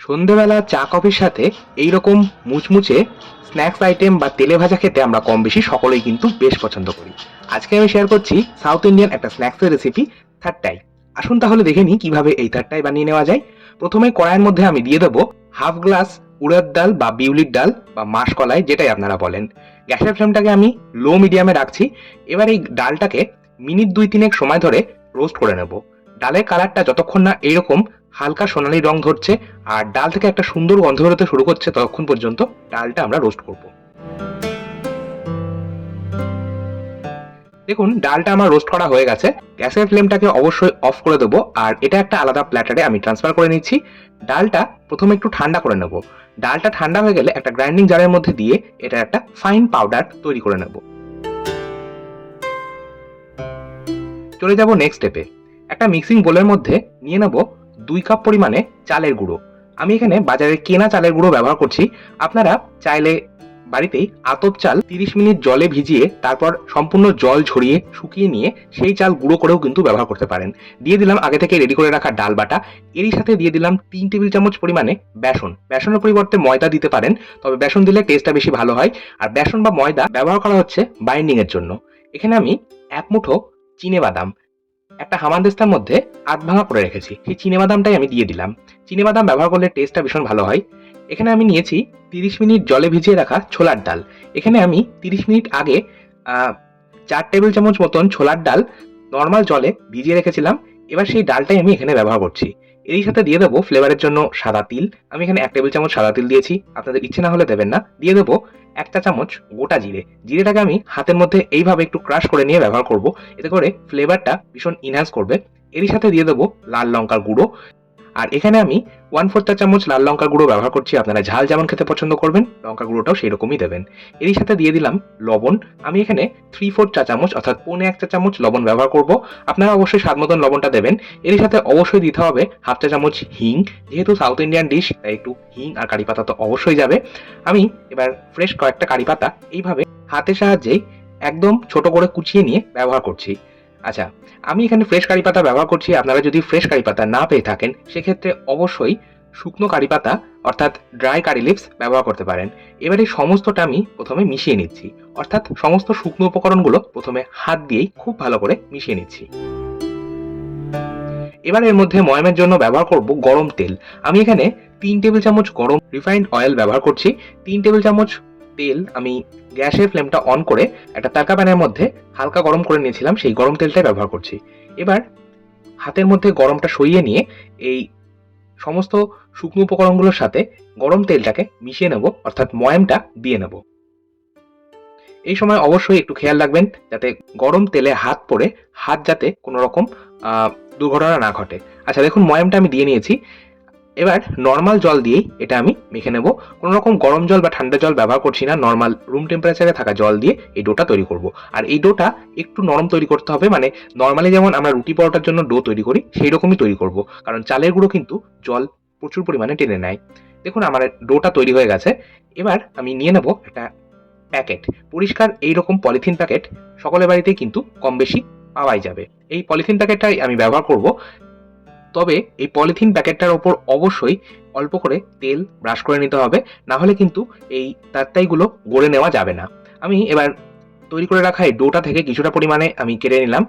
সন্ধেবেলা চা কফির সাথে এইরকম মুচমুচে স্ন্যাক্স আইটেম বা তেলে ভাজা খেতে আমরা কম বেশি সকলেই কিন্তু বেশ পছন্দ করি। আজকে আমি শেয়ার করছি সাউথ ইন্ডিয়ান একটা স্ন্যাক্সের রেসিপি, থাট্টাই। আসুন তাহলে দেখে নিই কিভাবে এই থাট্টাই বানিয়ে নেওয়া যায়। প্রথমে কড়াইয়ের মধ্যে আমি দিয়ে দেবো হাফ গ্লাস উড়াদ ডাল বা বিউলির ডাল বা মাসকলাই, যেটাই আপনারা বলেন। গ্যাসের ফ্লেমটাকে আমি লো মিডিয়ামে রাখছি। এবার এই ডালটাকে মিনিট 2-3 সময় ধরে রোস্ট করে নেব। ডালের কালারটা যতক্ষণ না এইরকম হালকা সোনালী রং ধরছে আর ডাল থেকে একটা সুন্দর গন্ধ বেরোতে শুরু করছে, ততক্ষণ পর্যন্ত ডালটা আমরা রোস্ট করব। দেখুন, ডালটা আমার রোস্ট করা হয়ে গেছে। গ্যাসের ফ্লেমটাকে অবশ্যই অফ করে দেবো আর এটা একটা আলাদা প্ল্যাটারে আমি ট্রান্সফার করে নিচ্ছি। ডালটা প্রথমে একটু ঠান্ডা করে নেব। ডালটা ঠান্ডা হয়ে গেলে একটা গ্রাইন্ডিং জারের মধ্যে দিয়ে এটা একটা ফাইন পাউডার তৈরি করে নেব। চলে যাব নেক্সট স্টেপে। একটা মিক্সিং বোলের মধ্যে নিয়ে নেব 2 কাপ পরিমাণে চালের গুঁড়ো। আমি এখানে বাজারে কেনা চালের গুঁড়ো ব্যবহার করছি। আপনারা চাইলে বাড়িতেই আতপ চাল 30 মিনিট জলে ভিজিয়ে তারপর সম্পূর্ণ জল ঝরিয়ে শুকিয়ে নিয়ে সেই চাল গুঁড়ো করেও কিন্তু ব্যবহার করতে পারেন। দিয়ে দিলাম আগে থেকে রেডি করে রাখা ডাল বাটা। এরই সাথে দিয়ে দিলাম 3 টেবিল চামচ পরিমাণে বেসন। বেসনের পরিবর্তে ময়দা দিতে পারেন, তবে বেসন দিলে টেস্টটা বেশি ভালো হয়। আর বেসন বা ময়দা ব্যবহার করা হচ্ছে বাইন্ডিং এর জন্য। এখানে আমি 1 মুঠো চিনেবাদাম একটা হামানদিস্তার মধ্যে আধ ভাঙা করে রেখেছি, সেই চিনেবাদামটাই আমি দিয়ে দিলাম। চিনেবাদাম ব্যবহার করলে টেস্টটা ভীষণ ভালো হয়। এখানে আমি নিয়েছি 30 মিনিট জলে ভিজিয়ে রাখা ছোলার ডাল। এখানে আমি 30 মিনিট আগে 4 টেবিল চামচ মতন ছোলার ডাল নর্মাল জলে ভিজিয়ে রেখেছিলাম। এবার সেই ডালটাই আমি এখানে ব্যবহার করছি। এরই সাথে দিয়ে দেবো ফ্লেভারের জন্য সাদা তিল। আমি এখানে 1 টেবিল চামচ সাদা তিল দিয়েছি, আপনাদের ইচ্ছে না হলে দেবেন না। দিয়ে দেবো 1 চা চামচ গোটা জিরে। জিরেটাকে আমি হাতের মধ্যে এইভাবে একটু ক্রাশ করে নিয়ে ব্যবহার করব, এতে করে ফ্লেভারটা ভীষণ ইনহ্যান্স করবে। এরই সাথে দিয়ে দেবো লাল লঙ্কার গুঁড়ো। আর এখানে আমি 1/4 চা চামচ লাল লঙ্কার গুঁড়ো ব্যবহার করছি। আপনারা ঝাল যেমন খেতে পছন্দ করবেন, লঙ্কা গুঁড়োটাও সেই রকমই দেবেন। এরই সাথে দিয়ে দিলাম লবণ। আমি এখানে 3/4 চা চামচ অর্থাৎ 1.25 চা চামচ লবণ ব্যবহার করব। আপনারা অবশ্যই স্বাদ মতন লবণটা দেবেন। এরই সাথে অবশ্যই দিতে হবে হাফ চা চামচ হিং। যেহেতু সাউথ ইন্ডিয়ান ডিশ, তাই একটু হিং আর কারি পাতা তো অবশ্যই যাবে। আমি এবার ফ্রেশ কয়েকটা কারি পাতা এইভাবে হাতের সাহায্যেই একদম ছোট করে কুচিয়ে নিয়ে ব্যবহার করছি। আচ্ছা, আমি এখানে ফ্রেশ কারি পাতা ব্যবহার করছি। আপনারা যদি ফ্রেশ কারি পাতা না পেয়ে থাকেন, সেক্ষেত্রে অবশ্যই শুকনো কারি পাতা অর্থাৎ ড্রাই কারি লিভস ব্যবহার করতে পারেন। এবারে সমস্তটা আমি প্রথমে মিশিয়ে নিচ্ছি, অর্থাৎ সমস্ত শুকনো উপকরণগুলো প্রথমে হাত দিয়েই খুব ভালো করে মিশিয়ে নিচ্ছি। এবার এর মধ্যে ময়ামের জন্য ব্যবহার করব গরম তেল। আমি এখানে 3 টেবিল চামচ গরম রিফাইন্ড অয়েল ব্যবহার করছি। 3 টেবিল চামচ তেল আমি গ্যাসের ফ্লেমটা অন করে একটা তারকা প্যানের মধ্যে হালকা গরম করে নিয়েছিলাম, সেই গরম তেলটাই ব্যবহার করছি। এবার হাতের মধ্যে গরমটা সরিয়ে নিয়ে এই সমস্ত শুকনো উপকরণগুলোর সাথে গরম তেলটাকে মিশিয়ে নেব, অর্থাৎ ময়ামটা দিয়ে নেব। এই সময় অবশ্যই একটু খেয়াল রাখবেন যাতে গরম তেলে হাত পড়ে হাত যাতে কোনো রকম দুর্ঘটনা না ঘটে। আচ্ছা, দেখুন ময়ামটা আমি দিয়ে নিয়েছি। এবার নর্মাল জল দিয়েই এটা আমি মেখে নেব। কোনো রকম গরম জল বা ঠান্ডা জল ব্যবহার করছি না, নর্মাল রুম টেম্পারেচারে থাকা জল দিয়ে এই ডোটা তৈরি করব। আর এই ডোটা একটু নরম তৈরি করতে হবে, মানে নর্মালি যেমন আমরা রুটি পরোটার জন্য ডো তৈরি করি সেই রকমই তৈরি করব, কারণ চালের গুঁড়ো কিন্তু জল প্রচুর পরিমাণে টেনে নেয়। দেখুন আমার ডোটা তৈরি হয়ে গেছে। এবার আমি নিয়ে নেব একটা প্যাকেট, পরিষ্কার এইরকম পলিথিন প্যাকেট সকলের বাড়িতেই কিন্তু কম বেশি পাওয়াই যাবে। এই পলিথিন প্যাকেটটাই আমি ব্যবহার করব। তবে এই পলিথিন প্যাকেটটার ওপর অবশ্যই অল্প করে তেল ব্রাশ করে নিতে হবে, না হলে কিন্তু এই তাত্তাইগুলো গড়ে নেওয়া যাবে না। আমি এবার তৈরি করে রাখা এই ডোটা থেকে কিছুটা পরিমাণে আমি কেটে নিলাম।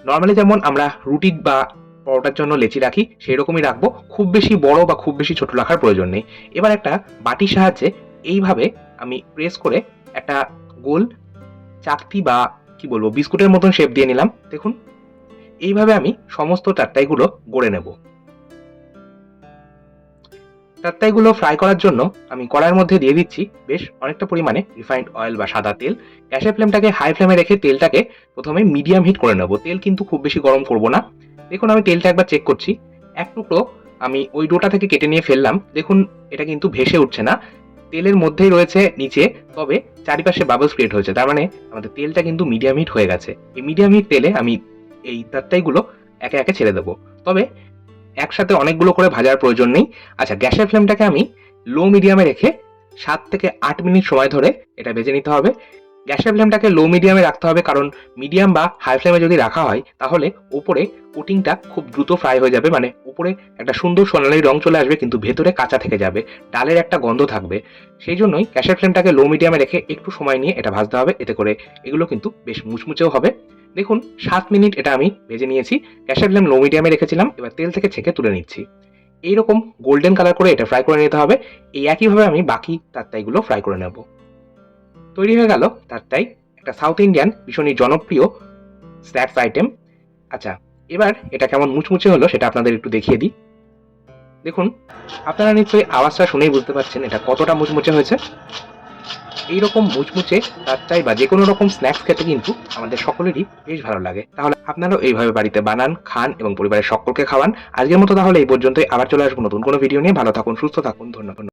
নর্মালি যেমন আমরা রুটি বা পরোটার জন্য লেচি রাখি সেই রকমই রাখবো, খুব বেশি বড় বা খুব বেশি ছোট রাখার প্রয়োজন নেই। এবার একটা বাটির সাহায্যে এইভাবে আমি প্রেস করে একটা গোল চাকতি বা কি বলবো বিস্কুটের মতন শেপ দিয়ে নিলাম। দেখুন এইভাবে আমি সমস্ত তাত্তাইগুলো গড়ে নেব। তাত্তাইগুলো ফ্রাই করার জন্য আমি কড়াইয়ের মধ্যে দিয়ে দিচ্ছি বেশ অনেকটা পরিমাণে রিফাইন্ড অয়েল বা সাদা তেল। গ্যাসের ফ্লেমটাকে হাই ফ্লেমে রেখে তেলটাকে প্রথমে মিডিয়াম হিট করে নেব। তেল কিন্তু খুব বেশি গরম করব না। দেখুন আমি তেলটা একবার চেক করছি। এক টুকরো আমি ওই ডোটা থেকে কেটে নিয়ে ফেললাম। দেখুন এটা কিন্তু ভেসে উঠছে না, তেলের মধ্যেই রয়েছে নিচে, তবে চারিপাশে বাবলস ক্রিয়েট হয়েছে, তার মানে আমাদের তেলটা কিন্তু মিডিয়াম হিট হয়ে গেছে। এই মিডিয়াম হিট তেলে আমি এই তাত্তাইগুলো একে একে ছেড়ে দেবো, তবে একসাথে অনেকগুলো করে ভাজার প্রয়োজন নেই। আচ্ছা, গ্যাসের ফ্লেমটাকে আমি লো মিডিয়ামে রেখে 7 থেকে 8 মিনিট সময় ধরে এটা ভেজে নিতে হবে। গ্যাসের ফ্লেমটাকে লো মিডিয়ামে রাখতে হবে, কারণ মিডিয়াম বা হাই ফ্লেমে যদি রাখা হয় তাহলে উপরে কোটিংটা খুব দ্রুত ফ্রাই হয়ে যাবে, মানে উপরে একটা সুন্দর সোনালি রং চলে আসবে কিন্তু ভেতরে কাঁচা থেকে যাবে, ডালের একটা গন্ধ থাকবে। সেই জন্যই গ্যাসের ফ্লেমটাকে লো মিডিয়ামে রেখে একটু সময় নিয়ে এটা ভাজতে হবে, এতে করে এগুলো কিন্তু বেশ মুচমুচেও হবে। দেখুন 7 মিনিট এটা আমি ভেজে নিয়েছি, গ্যাসের ফ্লেম লো মিডিয়ামে রেখেছিলাম, এবার তেল থেকে ছেঁকে তুলে নিচ্ছি। এইরকম গোল্ডেন কালার করে এটা ফ্রাই করে নিতে হবে। এই একইভাবে আমি বাকি তাত্তাইগুলো ফ্রাই করে নেব। তৈরি হয়ে গেল তাত্তাই, একটা সাউথ ইন্ডিয়ান ভীষণই জনপ্রিয় স্ন্যাক্স আইটেম। আচ্ছা, এবার এটা কেমন মুচমুচে হলো সেটা আপনাদের একটু দেখিয়ে দিই। দেখুন, আপনারা নিশ্চয়ই আওয়াজটা শুনেই বুঝতে পারছেন এটা কতটা মুচমুচে হয়েছে। এইরকম মুচমুচে তাত্তাই বা যে কোনো রকম স্ন্যাক্স খেতে কিন্তু আমাদের সকলেরই বেশ ভালো লাগে। তাহলে আপনারাও এইভাবে বাড়িতে বানান, খান এবং পরিবারের সকলকে খাওয়ান। আজকের মতো তাহলে এই পর্যন্তই। আবার চলে আসবো নতুন কোনো ভিডিও নিয়ে। ভালো থাকুন, সুস্থ থাকুন, ধন্যবাদ।